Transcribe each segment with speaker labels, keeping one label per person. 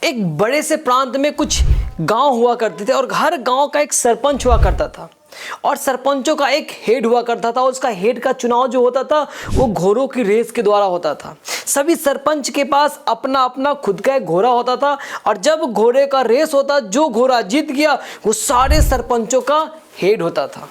Speaker 1: एक बड़े से प्रांत में कुछ गांव हुआ करते थे और हर गांव का एक सरपंच हुआ करता था और सरपंचों का एक हेड हुआ करता था। उसका हेड का चुनाव जो होता था वो घोड़ों की रेस के द्वारा होता था। सभी सरपंच के पास अपना अपना खुद का एक घोड़ा होता था और जब घोड़े का रेस होता, जो घोड़ा जीत गया वो सारे सरपंचों का हेड होता था।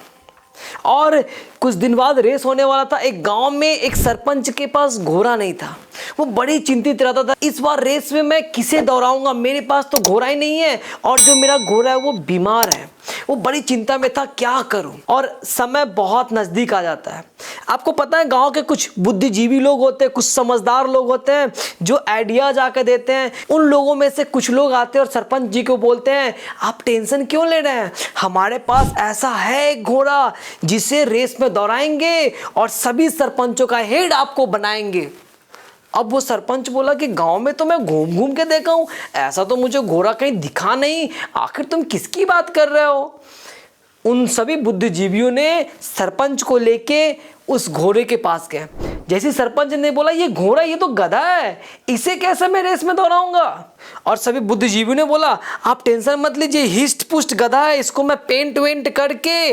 Speaker 1: और कुछ दिन बाद रेस होने वाला था। एक गांव में एक सरपंच के पास घोड़ा नहीं था। वो बड़ी चिंतित रहता था, इस बार रेस में मैं किसे दौड़ाऊंगा, मेरे पास तो घोड़ा ही नहीं है और जो मेरा घोड़ा है वो बीमार है। वो बड़ी चिंता में था, क्या करूं। और समय बहुत नजदीक आ जाता है। आपको पता है गांव के कुछ बुद्धिजीवी लोग होते हैं, कुछ समझदार लोग होते हैं जो आइडिया जाकर देते हैं। उन लोगों में से कुछ लोग आते हैं और सरपंच जी को बोलते हैं, आप टेंशन क्यों ले रहे हैं, हमारे पास ऐसा है एक घोड़ा जिसे रेस में दौड़ाएंगे और सभी सरपंचों का हेड आपको बनाएंगे। अब वो सरपंच बोला कि गांव में तो मैं घूम घूम के देखा हूं, ऐसा तो मुझे घोड़ा कहीं दिखा नहीं, आखिर तुम किसकी बात कर रहे हो। उन सभी बुद्धिजीवियों ने सरपंच को लेके उस घोड़े के पास गए। जैसे सरपंच ने बोला, ये घोड़ा, ये तो गधा है, इसे कैसे मैं रेस में दौड़ाऊंगा। और सभी बुद्धिजीवियों ने बोला, आप टेंशन मत लीजिए, हिस्ट पुष्ट गधा है, इसको मैं पेंट वेंट करके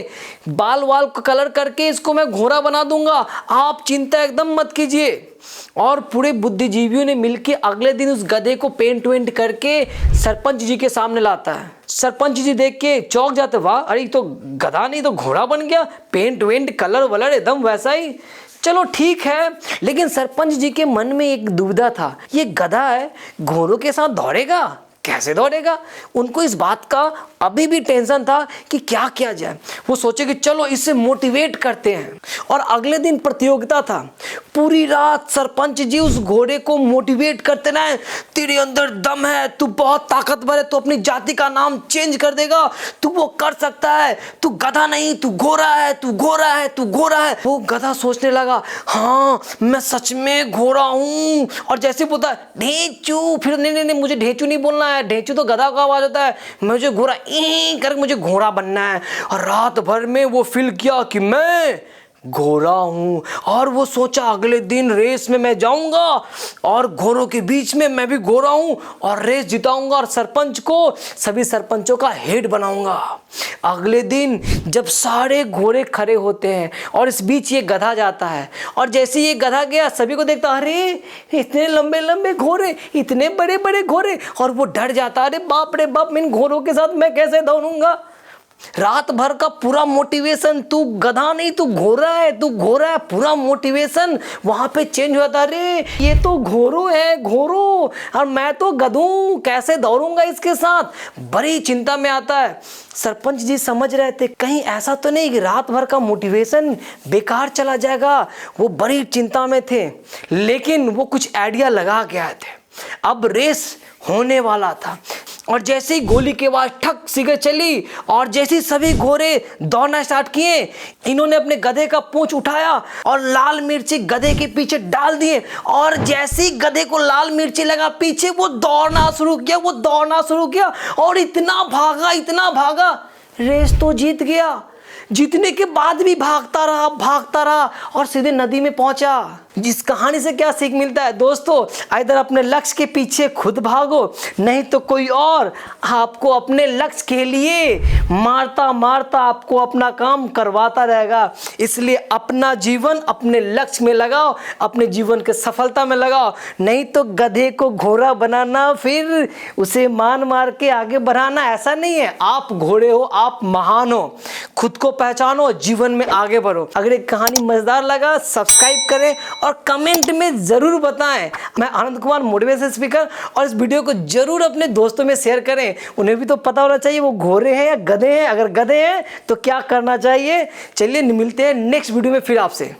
Speaker 1: बाल वाल को कलर करके इसको मैं घोड़ा बना दूंगा, आप चिंता एकदम मत कीजिए। और पूरे बुद्धिजीवियों ने मिलकर अगले दिन उस गधे को पेंट वेंट करके सरपंच जी के सामने लाता है। सरपंच जी देख के चौंक जाते, वाह, अरे ये तो गधा नहीं तो घोड़ा बन गया, पेंट वेंट कलर वलर एकदम वैसा ही, चलो ठीक है। लेकिन सरपंच जी के मन में एक दुविधा था, ये गधा है, घोड़ों के साथ दौड़ेगा, कैसे दौड़ेगा। उनको इस बात का अभी भी टेंशन था कि क्या किया जाए। वो सोचे कि चलो इसे मोटिवेट करते हैं। और अगले दिन प्रतियोगिता था। पूरी रात सरपंच जी उस घोड़े को मोटिवेट करते रहे, तेरे अंदर दम है, तू बहुत ताकतवर है, तू अपनी जाति का नाम चेंज कर देगा, तू वो कर सकता है, तू गधा नहीं, तू घोड़ा है, तू घोड़ा है, तू घोड़ा है। वो गधा सोचने लगा, हाँ मैं सच में घोड़ा हूँ। और जैसे बोलता है ढेंचू, फिर नहीं, मुझे ढेंचू नहीं बोलना है, ढेंचू तो गधा का आवाज होता है, मुझे घोड़ा कर मुझे घोड़ा बनना है। और रात भर में वो फील किया कि मैं घोड़ा हूं। और वो सोचा अगले दिन रेस में मैं जाऊंगा और घोड़ों के बीच में मैं भी घोड़ा हूं और रेस जिताऊंगा और सरपंच को, सभी सरपंचों का हेड बनाऊंगा। अगले दिन जब सारे घोड़े खड़े होते हैं और इस बीच ये गधा जाता है और जैसे ये गधा गया सभी को देखता, अरे इतने लंबे लंबे घोड़े, इतने बड़े बड़े घोड़े। और वो डर जाता, अरे बाप रे बाप, इन घोड़ों के साथ मैं कैसे दौड़ूंगा। रात भर का पूरा मोटिवेशन, तू गधा नहीं तू घोड़ा है, तू घोड़ा है, पूरा मोटिवेशन वहां पे चेंज हुआ था। अरे ये तो घोड़ो है, घोड़ो, और मैं तो गधू, कैसे दौड़ूंगा इसके साथ। बड़ी चिंता में आता है। सरपंच जी समझ रहे थे कहीं ऐसा तो नहीं कि रात भर का मोटिवेशन बेकार चला जाएगा। वो बड़ी चिंता में थे, लेकिन वो कुछ आइडिया लगा के आए थे। अब रेस होने वाला था और जैसे ही गोली के आवाज ठक सिगरे चली और जैसे ही सभी घोड़े दौड़ना स्टार्ट किए, इन्होंने अपने गधे का पूंछ उठाया और लाल मिर्ची गधे के पीछे डाल दिए। और जैसे ही गधे को लाल मिर्ची लगा पीछे, वो दौड़ना शुरू किया और इतना भागा, रेस तो जीत गया। जीतने के बाद भी भागता रहा और सीधे नदी में पहुंचा। जिस कहानी से क्या सीख मिलता है दोस्तों, इधर अपने लक्ष्य के पीछे खुद भागो, नहीं तो कोई और आपको अपने लक्ष्य के लिए मारता आपको अपना काम करवाता रहेगा। इसलिए अपना जीवन अपने लक्ष्य में लगाओ, अपने जीवन के सफलता में लगाओ, नहीं तो गधे को घोड़ा बनाना, फिर उसे मार के आगे बढ़ाना, ऐसा नहीं है। आप घोड़े हो, आप महान हो, खुद को पहचानो, जीवन में आगे बढ़ो। अगर एक कहानी मजेदार लगा सब्सक्राइब करें और कमेंट में जरूर बताएं। मैं आनंद कुमार, मोटिवेशन स्पीकर, और इस वीडियो को जरूर अपने दोस्तों में शेयर करें। उन्हें भी तो पता होना चाहिए वो घोड़े हैं या गधे हैं। अगर गधे हैं तो क्या करना चाहिए। चलिए मिलते हैं नेक्स्ट वीडियो में फिर आपसे।